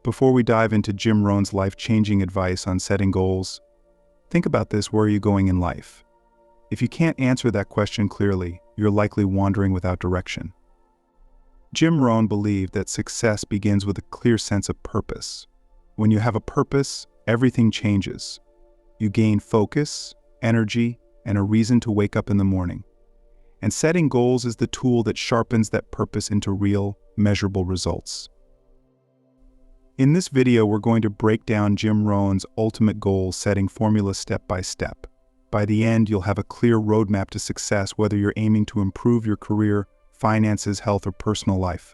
Before we dive into Jim Rohn's life-changing advice on setting goals, think about this: where are you going in life? If you can't answer that question clearly, you're likely wandering without direction. Jim Rohn believed that success begins with a clear sense of purpose. When you have a purpose, everything changes. You gain focus, energy, and a reason to wake up in the morning. And setting goals is the tool that sharpens that purpose into real, measurable results. In this video, we're going to break down Jim Rohn's ultimate goal-setting formula step by step. By the end, you'll have a clear roadmap to success, whether you're aiming to improve your career, finances, health, or personal life.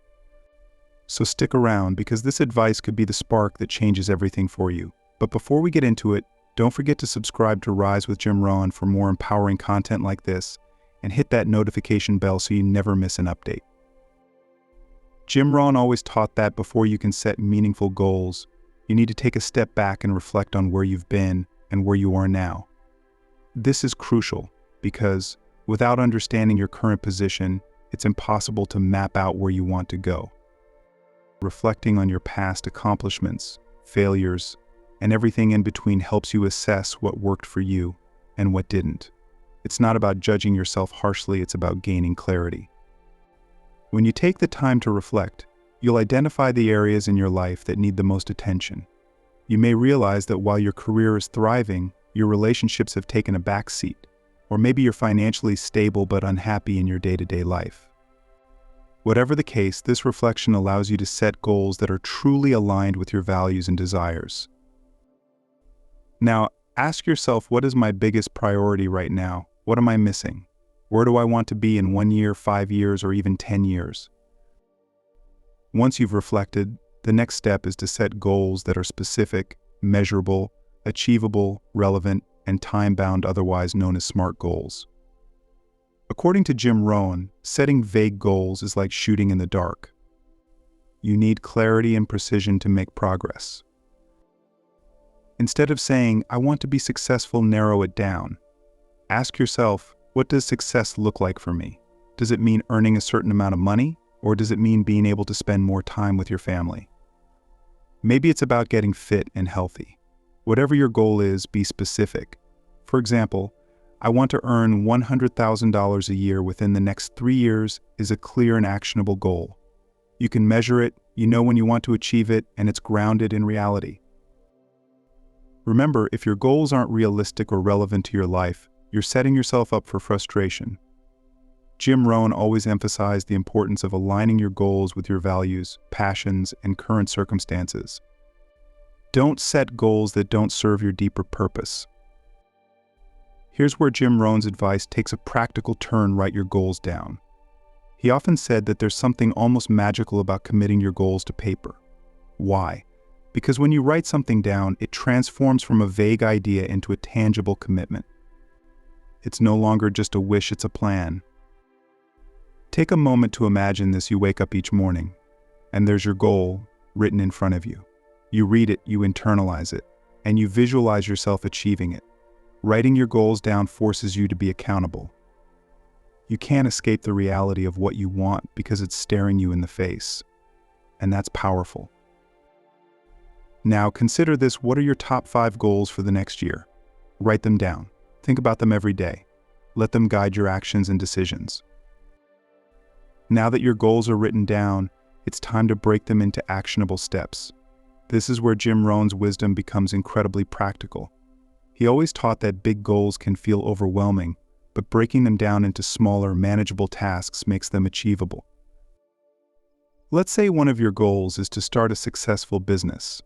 So stick around, because this advice could be the spark that changes everything for you. But before we get into it, don't forget to subscribe to Rise with Jim Rohn for more empowering content like this, and hit that notification bell so you never miss an update. Jim Rohn always taught that before you can set meaningful goals, you need to take a step back and reflect on where you've been and where you are now. This is crucial because without understanding your current position, it's impossible to map out where you want to go. Reflecting on your past accomplishments, failures, and everything in between helps you assess what worked for you and what didn't. It's not about judging yourself harshly, it's about gaining clarity. When you take the time to reflect, you'll identify the areas in your life that need the most attention. You may realize that while your career is thriving, your relationships have taken a back seat, or maybe you're financially stable but unhappy in your day-to-day life. Whatever the case, this reflection allows you to set goals that are truly aligned with your values and desires. Now, ask yourself, what is my biggest priority right now? What am I missing? Where do I want to be in 1 year, 5 years, or even 10 years? Once you've reflected, the next step is to set goals that are specific, measurable, achievable, relevant, and time-bound, otherwise known as SMART goals. According to Jim Rohn, setting vague goals is like shooting in the dark. You need clarity and precision to make progress. Instead of saying, "I want to be successful," narrow it down. Ask yourself, what does success look like for me? Does it mean earning a certain amount of money, or does it mean being able to spend more time with your family? Maybe it's about getting fit and healthy. Whatever your goal is, be specific. For example, I want to earn $100,000 a year within the next 3 years is a clear and actionable goal. You can measure it, you know when you want to achieve it, and it's grounded in reality. Remember, if your goals aren't realistic or relevant to your life, you're setting yourself up for frustration. Jim Rohn always emphasized the importance of aligning your goals with your values, passions, and current circumstances. Don't set goals that don't serve your deeper purpose. Here's where Jim Rohn's advice takes a practical turn: write your goals down. He often said that there's something almost magical about committing your goals to paper. Why? Because when you write something down, it transforms from a vague idea into a tangible commitment. It's no longer just a wish, it's a plan. Take a moment to imagine this. You wake up each morning, and there's your goal written in front of you. You read it, you internalize it, and you visualize yourself achieving it. Writing your goals down forces you to be accountable. You can't escape the reality of what you want because it's staring you in the face, and that's powerful. Now consider this: what are your top 5 goals for the next year? Write them down. Think about them every day. Let them guide your actions and decisions. Now that your goals are written down, it's time to break them into actionable steps. This is where Jim Rohn's wisdom becomes incredibly practical. He always taught that big goals can feel overwhelming, but breaking them down into smaller, manageable tasks makes them achievable. Let's say one of your goals is to start a successful business.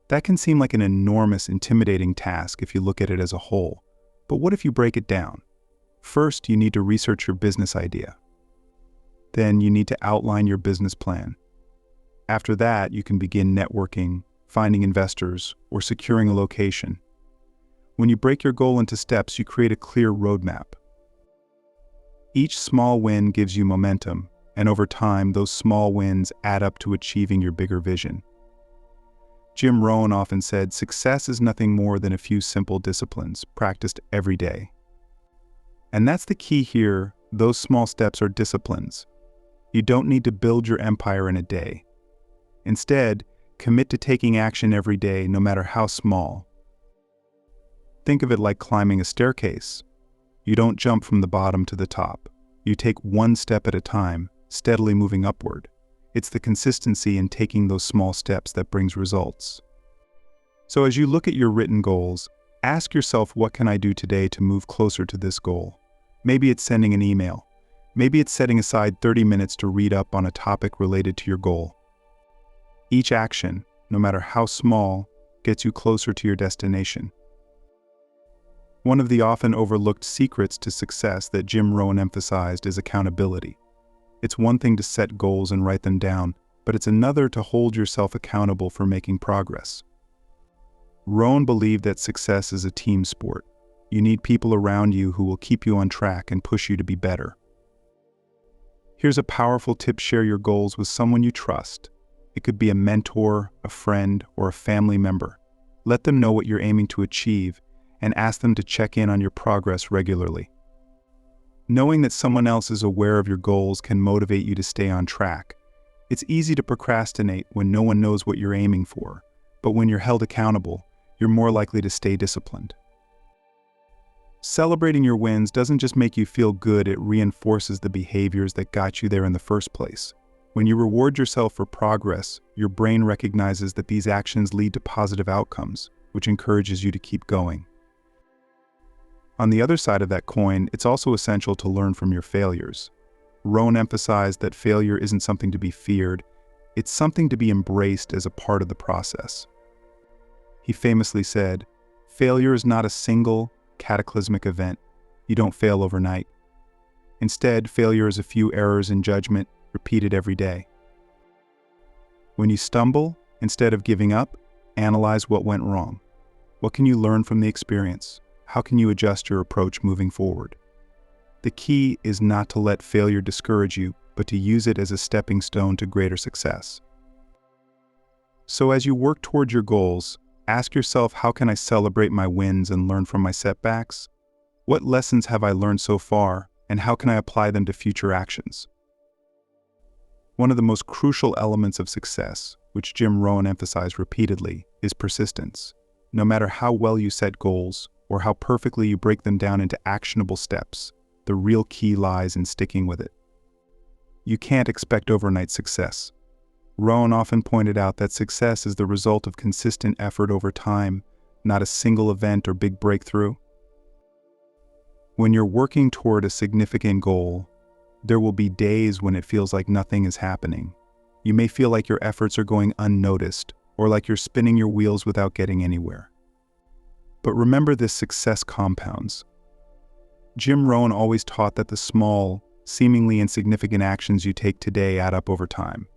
That can seem like an enormous, intimidating task if you look at it as a whole. But what if you break it down? First, you need to research your business idea. Then you need to outline your business plan. After that, you can begin networking, finding investors, or securing a location. When you break your goal into steps, you create a clear roadmap. Each small win gives you momentum, and over time, those small wins add up to achieving your bigger vision. Jim Rohn often said, success is nothing more than a few simple disciplines practiced every day. And that's the key here. Those small steps are disciplines. You don't need to build your empire in a day. Instead, Commit to taking action every day, no matter how small. Think of it like climbing a staircase. You don't jump from the bottom to the top. You take one step at a time, steadily moving upward. It's the consistency in taking those small steps that brings results. So as you look at your written goals, ask yourself, what can I do today to move closer to this goal? Maybe it's sending an email. Maybe it's setting aside 30 minutes to read up on a topic related to your goal. Each action, no matter how small, gets you closer to your destination. One of the often overlooked secrets to success that Jim Rohn emphasized is accountability. It's one thing to set goals and write them down, but it's another to hold yourself accountable for making progress. Rohn believed that success is a team sport. You need people around you who will keep you on track and push you to be better. Here's a powerful tip: share your goals with someone you trust. It could be a mentor, a friend, or a family member. Let them know what you're aiming to achieve and ask them to check in on your progress regularly. Knowing that someone else is aware of your goals can motivate you to stay on track. It's easy to procrastinate when no one knows what you're aiming for, but when you're held accountable, you're more likely to stay disciplined. Celebrating your wins doesn't just make you feel good, it reinforces the behaviors that got you there in the first place. When you reward yourself for progress, your brain recognizes that these actions lead to positive outcomes, which encourages you to keep going. On the other side of that coin, it's also essential to learn from your failures. Rohn emphasized that failure isn't something to be feared, it's something to be embraced as a part of the process. He famously said, "Failure is not a single, cataclysmic event. You don't fail overnight. Instead, failure is a few errors in judgment repeated every day." When you stumble, instead of giving up, analyze what went wrong. What can you learn from the experience? How can you adjust your approach moving forward? The key is not to let failure discourage you, but to use it as a stepping stone to greater success. So as you work toward your goals, ask yourself, how can I celebrate my wins and learn from my setbacks? What lessons have I learned so far, and how can I apply them to future actions? One of the most crucial elements of success, which Jim Rohn emphasized repeatedly, is persistence. No matter how well you set goals, or how perfectly you break them down into actionable steps, the real key lies in sticking with it. You can't expect overnight success. Rohn often pointed out that success is the result of consistent effort over time, not a single event or big breakthrough. When you're working toward a significant goal, there will be days when it feels like nothing is happening. You may feel like your efforts are going unnoticed, or like you're spinning your wheels without getting anywhere. But remember, this success compounds. Jim Rohn always taught that the small, seemingly insignificant actions you take today add up over time.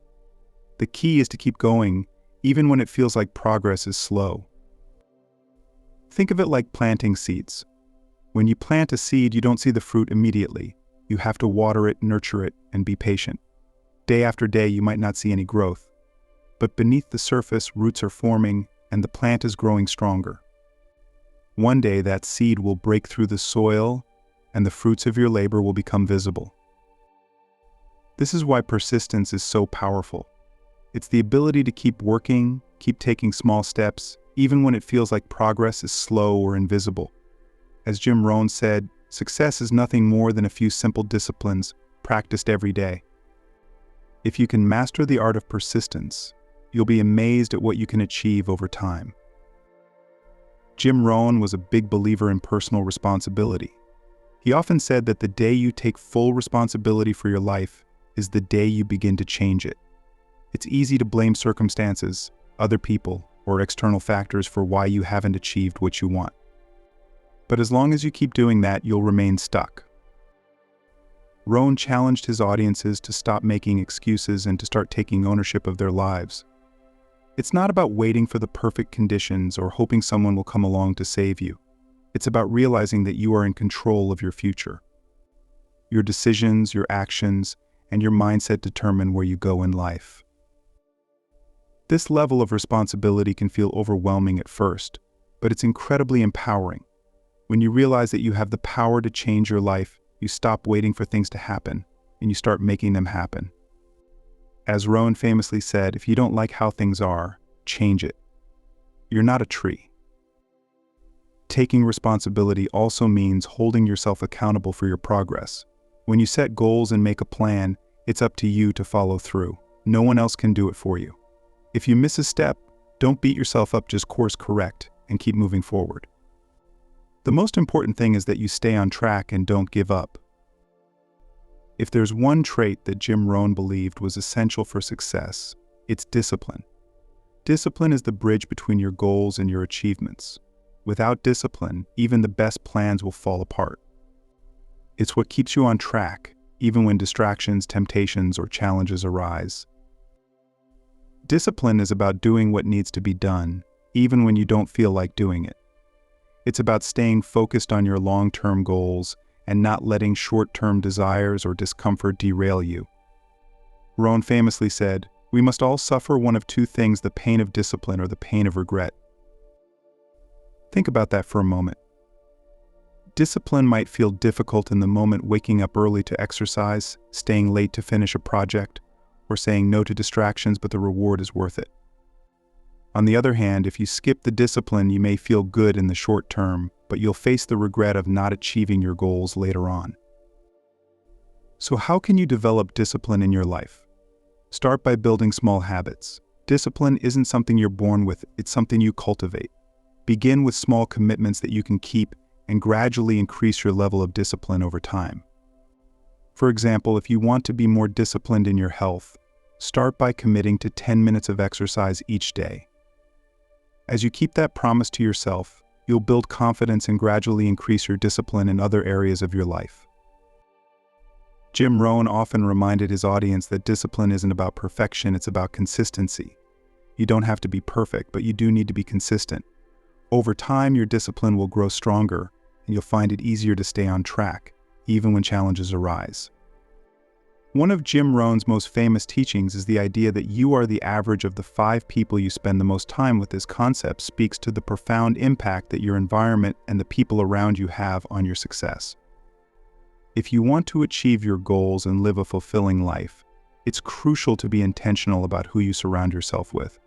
The key is to keep going, even when it feels like progress is slow. Think of it like planting seeds. When you plant a seed, you don't see the fruit immediately. You have to water it, nurture it, and be patient. Day after day, you might not see any growth. But beneath the surface, roots are forming, and the plant is growing stronger. One day, that seed will break through the soil, and the fruits of your labor will become visible. This is why persistence is so powerful. It's the ability to keep working, keep taking small steps, even when it feels like progress is slow or invisible. As Jim Rohn said, success is nothing more than a few simple disciplines practiced every day. If you can master the art of persistence, you'll be amazed at what you can achieve over time. Jim Rohn was a big believer in personal responsibility. He often said that the day you take full responsibility for your life is the day you begin to change it. It's easy to blame circumstances, other people, or external factors for why you haven't achieved what you want. But as long as you keep doing that, you'll remain stuck. Rohn challenged his audiences to stop making excuses and to start taking ownership of their lives. It's not about waiting for the perfect conditions or hoping someone will come along to save you. It's about realizing that you are in control of your future. Your decisions, your actions, and your mindset determine where you go in life. This level of responsibility can feel overwhelming at first, but it's incredibly empowering. When you realize that you have the power to change your life, you stop waiting for things to happen, and you start making them happen. As Rohn famously said, if you don't like how things are, change it. You're not a tree. Taking responsibility also means holding yourself accountable for your progress. When you set goals and make a plan, it's up to you to follow through. No one else can do it for you. If you miss a step, don't beat yourself up, just course correct and keep moving forward. The most important thing is that you stay on track and don't give up. If there's one trait that Jim Rohn believed was essential for success, it's discipline. Discipline is the bridge between your goals and your achievements. Without discipline, even the best plans will fall apart. It's what keeps you on track, even when distractions, temptations, or challenges arise. Discipline is about doing what needs to be done, even when you don't feel like doing it. It's about staying focused on your long-term goals and not letting short-term desires or discomfort derail you. Rohn famously said, "We must all suffer one of two things, the pain of discipline or the pain of regret." Think about that for a moment. Discipline might feel difficult in the moment, waking up early to exercise, staying late to finish a project, or saying no to distractions, but the reward is worth it. On the other hand, if you skip the discipline, you may feel good in the short term, but you'll face the regret of not achieving your goals later on. So how can you develop discipline in your life? Start by building small habits. Discipline isn't something you're born with, it's something you cultivate. Begin with small commitments that you can keep and gradually increase your level of discipline over time. For example, if you want to be more disciplined in your health, start by committing to 10 minutes of exercise each day. As you keep that promise to yourself, you'll build confidence and gradually increase your discipline in other areas of your life. Jim Rohn often reminded his audience that discipline isn't about perfection, it's about consistency. You don't have to be perfect, but you do need to be consistent. Over time, your discipline will grow stronger, and you'll find it easier to stay on track, even when challenges arise. One of Jim Rohn's most famous teachings is the idea that you are the average of the 5 people you spend the most time with. This concept speaks to the profound impact that your environment and the people around you have on your success. If you want to achieve your goals and live a fulfilling life, it's crucial to be intentional about who you surround yourself with.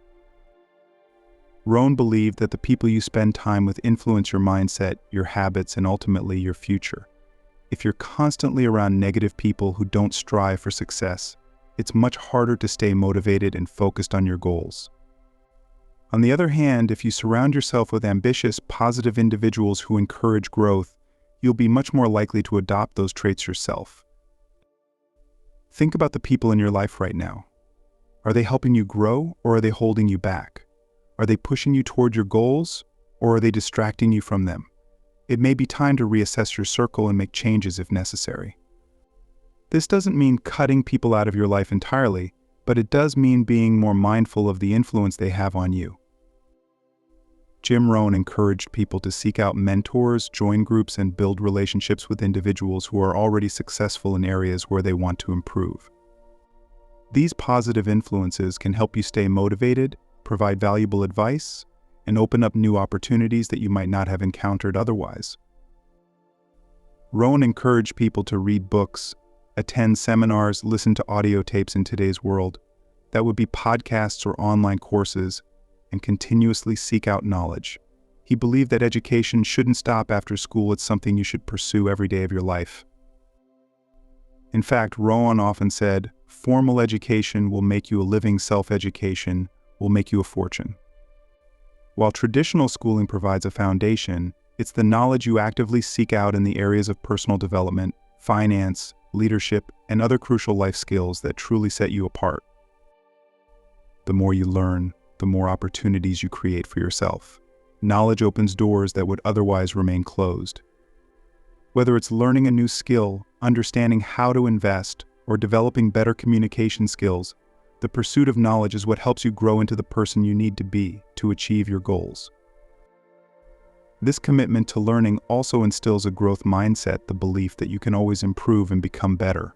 Rohn believed that the people you spend time with influence your mindset, your habits, and ultimately your future. If you're constantly around negative people who don't strive for success, it's much harder to stay motivated and focused on your goals. On the other hand, if you surround yourself with ambitious, positive individuals who encourage growth, you'll be much more likely to adopt those traits yourself. Think about the people in your life right now. Are they helping you grow, or are they holding you back? Are they pushing you toward your goals, or are they distracting you from them? It may be time to reassess your circle and make changes if necessary. This doesn't mean cutting people out of your life entirely, but it does mean being more mindful of the influence they have on you. Jim Rohn encouraged people to seek out mentors, join groups, and build relationships with individuals who are already successful in areas where they want to improve. These positive influences can help you stay motivated, provide valuable advice, and open up new opportunities that you might not have encountered otherwise. Rohn encouraged people to read books, attend seminars, listen to audio tapes. In today's world, that would be podcasts or online courses, and continuously seek out knowledge. He believed that education shouldn't stop after school, it's something you should pursue every day of your life. In fact, Rohn often said, "Formal education will make you a living, self-education will make you a fortune." While traditional schooling provides a foundation, it's the knowledge you actively seek out in the areas of personal development, finance, leadership, and other crucial life skills that truly set you apart. The more you learn, the more opportunities you create for yourself. Knowledge opens doors that would otherwise remain closed. Whether it's learning a new skill, understanding how to invest, or developing better communication skills, the pursuit of knowledge is what helps you grow into the person you need to be to achieve your goals. This commitment to learning also instills a growth mindset, the belief that you can always improve and become better.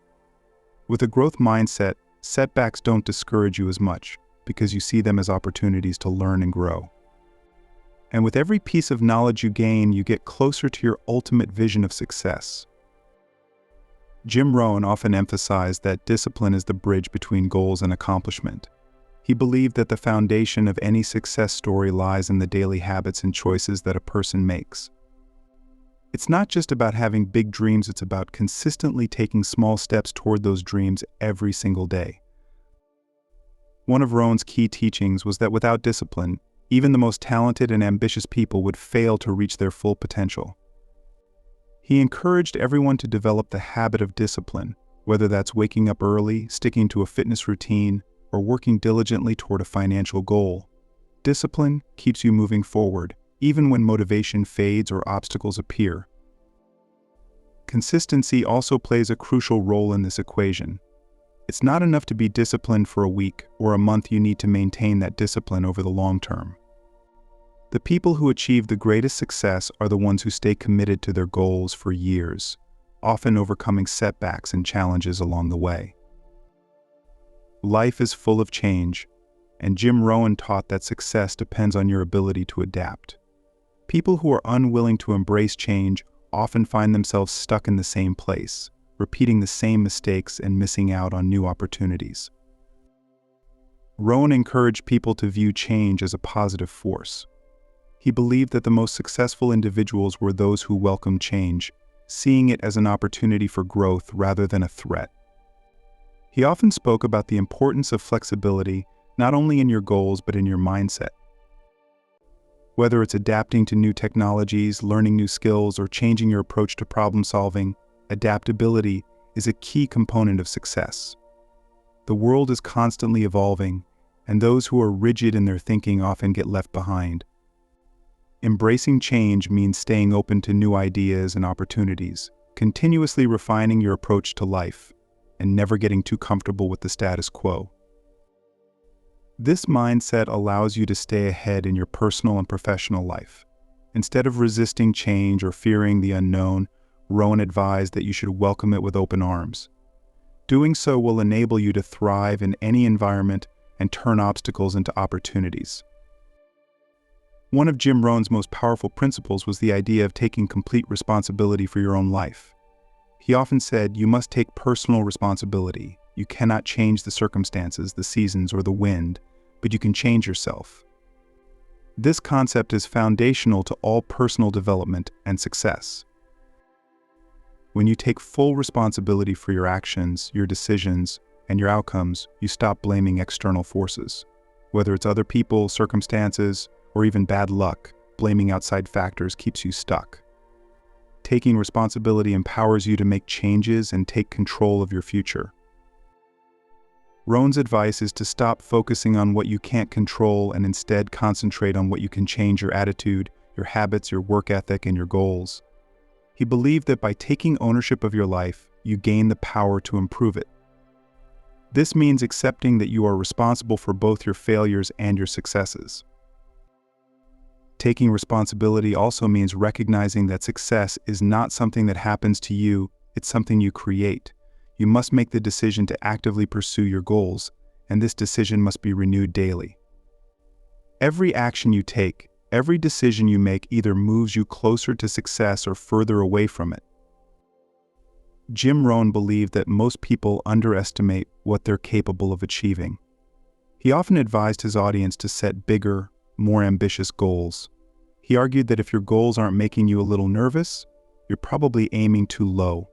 With a growth mindset, setbacks don't discourage you as much because you see them as opportunities to learn and grow. And with every piece of knowledge you gain, you get closer to your ultimate vision of success. Jim Rohn often emphasized that discipline is the bridge between goals and accomplishment. He believed that the foundation of any success story lies in the daily habits and choices that a person makes. It's not just about having big dreams, it's about consistently taking small steps toward those dreams every single day. One of Rohn's key teachings was that without discipline, even the most talented and ambitious people would fail to reach their full potential. He encouraged everyone to develop the habit of discipline, whether that's waking up early, sticking to a fitness routine, or working diligently toward a financial goal. Discipline keeps you moving forward, even when motivation fades or obstacles appear. Consistency also plays a crucial role in this equation. It's not enough to be disciplined for a week or a month. You need to maintain that discipline over the long term. The people who achieve the greatest success are the ones who stay committed to their goals for years, often overcoming setbacks and challenges along the way. Life is full of change, and Jim Rohn taught that success depends on your ability to adapt. People who are unwilling to embrace change often find themselves stuck in the same place, repeating the same mistakes and missing out on new opportunities. Rohn encouraged people to view change as a positive force. He believed that the most successful individuals were those who welcomed change, seeing it as an opportunity for growth rather than a threat. He often spoke about the importance of flexibility, not only in your goals but in your mindset. Whether it's adapting to new technologies, learning new skills, or changing your approach to problem solving, adaptability is a key component of success. The world is constantly evolving, and those who are rigid in their thinking often get left behind. Embracing change means staying open to new ideas and opportunities, continuously refining your approach to life, and never getting too comfortable with the status quo. This mindset allows you to stay ahead in your personal and professional life. Instead of resisting change or fearing the unknown, Rohn advised that you should welcome it with open arms. Doing so will enable you to thrive in any environment and turn obstacles into opportunities. One of Jim Rohn's most powerful principles was the idea of taking complete responsibility for your own life. He often said, "You must take personal responsibility. You cannot change the circumstances, the seasons, or the wind, but you can change yourself." This concept is foundational to all personal development and success. When you take full responsibility for your actions, your decisions, and your outcomes, you stop blaming external forces. Whether it's other people, circumstances, or even bad luck, blaming outside factors keeps you stuck. Taking responsibility empowers you to make changes and take control of your future. Rohn's advice is to stop focusing on what you can't control and instead concentrate on what you can change: your attitude, your habits, your work ethic, and your goals. He believed that by taking ownership of your life, you gain the power to improve it. This means accepting that you are responsible for both your failures and your successes. Taking responsibility also means recognizing that success is not something that happens to you, it's something you create. You must make the decision to actively pursue your goals, and this decision must be renewed daily. Every action you take, every decision you make either moves you closer to success or further away from it. Jim Rohn believed that most people underestimate what they're capable of achieving. He often advised his audience to set bigger, more ambitious goals. He argued that if your goals aren't making you a little nervous, you're probably aiming too low.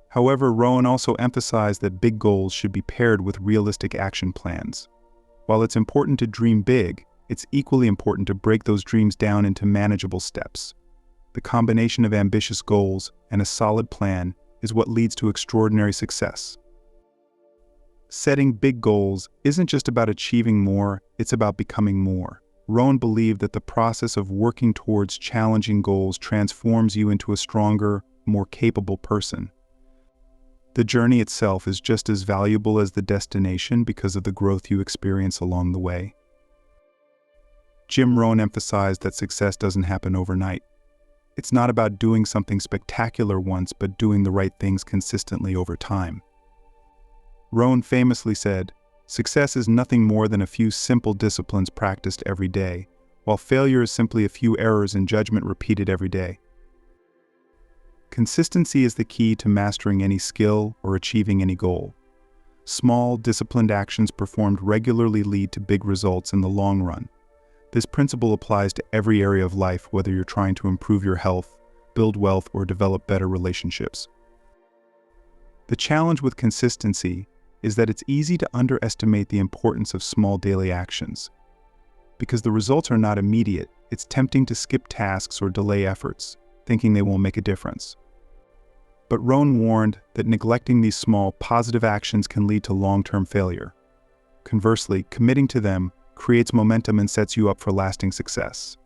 However, Rohn also emphasized that big goals should be paired with realistic action plans. While it's important to dream big, it's equally important to break those dreams down into manageable steps. The combination of ambitious goals and a solid plan is what leads to extraordinary success. Setting big goals isn't just about achieving more, it's about becoming more. Rohn believed that the process of working towards challenging goals transforms you into a stronger, more capable person. The journey itself is just as valuable as the destination because of the growth you experience along the way. Jim Rohn emphasized that success doesn't happen overnight. It's not about doing something spectacular once, but doing the right things consistently over time. Rohn famously said, "Success is nothing more than a few simple disciplines practiced every day, while failure is simply a few errors in judgment repeated every day." Consistency is the key to mastering any skill or achieving any goal. Small, disciplined actions performed regularly lead to big results in the long run. This principle applies to every area of life, whether you're trying to improve your health, build wealth, or develop better relationships. The challenge with consistency is that it's easy to underestimate the importance of small daily actions. Because the results are not immediate, it's tempting to skip tasks or delay efforts, thinking they won't make a difference. But Rohn warned that neglecting these small, positive actions can lead to long-term failure. Conversely, committing to them creates momentum and sets you up for lasting success.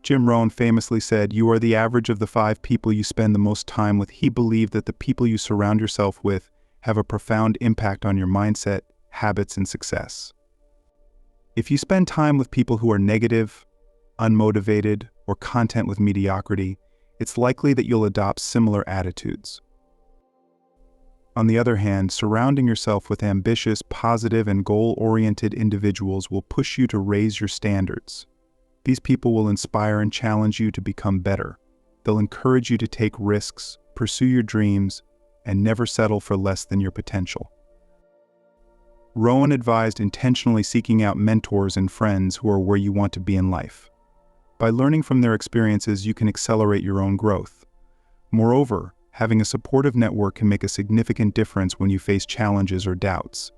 Jim Rohn famously said, "You are the average of the 5 people you spend the most time with." He believed that the people you surround yourself with have a profound impact on your mindset, habits, and success. If you spend time with people who are negative, unmotivated, or content with mediocrity, it's likely that you'll adopt similar attitudes. On the other hand, surrounding yourself with ambitious, positive, and goal-oriented individuals will push you to raise your standards. These people will inspire and challenge you to become better. They'll encourage you to take risks, pursue your dreams, and never settle for less than your potential. Rohn advised intentionally seeking out mentors and friends who are where you want to be in life. By learning from their experiences, you can accelerate your own growth. Moreover, having a supportive network can make a significant difference when you face challenges or doubts.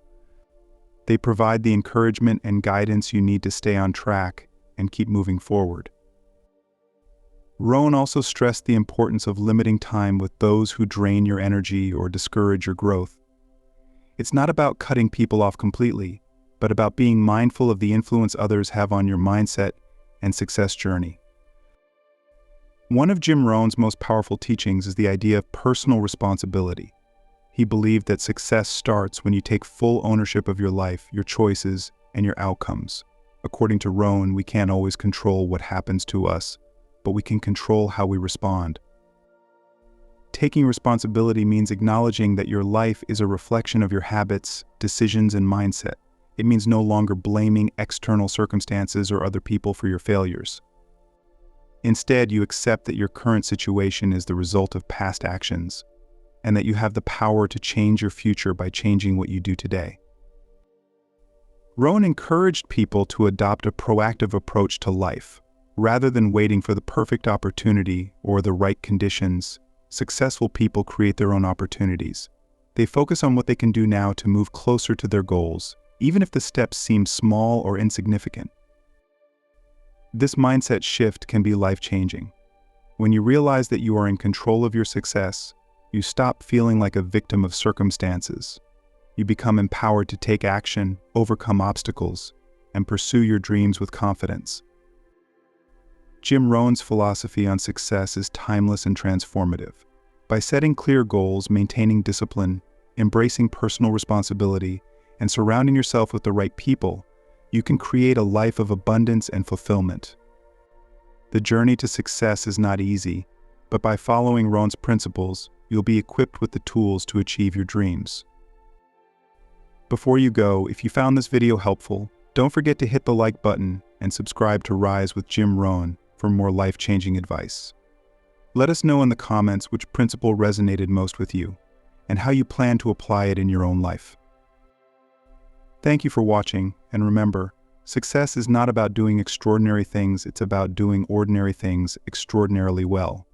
They provide the encouragement and guidance you need to stay on track and keep moving forward. Rohn also stressed the importance of limiting time with those who drain your energy or discourage your growth. It's not about cutting people off completely, but about being mindful of the influence others have on your mindset and success journey. One of Jim Rohn's most powerful teachings is the idea of personal responsibility. He believed that success starts when you take full ownership of your life, your choices, and your outcomes. According to Rohn, we can't always control what happens to us, but we can control how we respond. Taking responsibility means acknowledging that your life is a reflection of your habits, decisions, and mindset. It means no longer blaming external circumstances or other people for your failures. Instead, you accept that your current situation is the result of past actions, and that you have the power to change your future by changing what you do today. Rohn encouraged people to adopt a proactive approach to life. Rather than waiting for the perfect opportunity or the right conditions, successful people create their own opportunities. They focus on what they can do now to move closer to their goals, even if the steps seem small or insignificant. This mindset shift can be life-changing. When you realize that you are in control of your success, you stop feeling like a victim of circumstances. You become empowered to take action, overcome obstacles, and pursue your dreams with confidence. Jim Rohn's philosophy on success is timeless and transformative. By setting clear goals, maintaining discipline, embracing personal responsibility, and surrounding yourself with the right people, you can create a life of abundance and fulfillment. The journey to success is not easy, but by following Rohn's principles, you'll be equipped with the tools to achieve your dreams. Before you go, if you found this video helpful, don't forget to hit the like button and subscribe to Rise with Jim Rohn for more life-changing advice. Let us know in the comments which principle resonated most with you and how you plan to apply it in your own life. Thank you for watching, and remember, success is not about doing extraordinary things, it's about doing ordinary things extraordinarily well.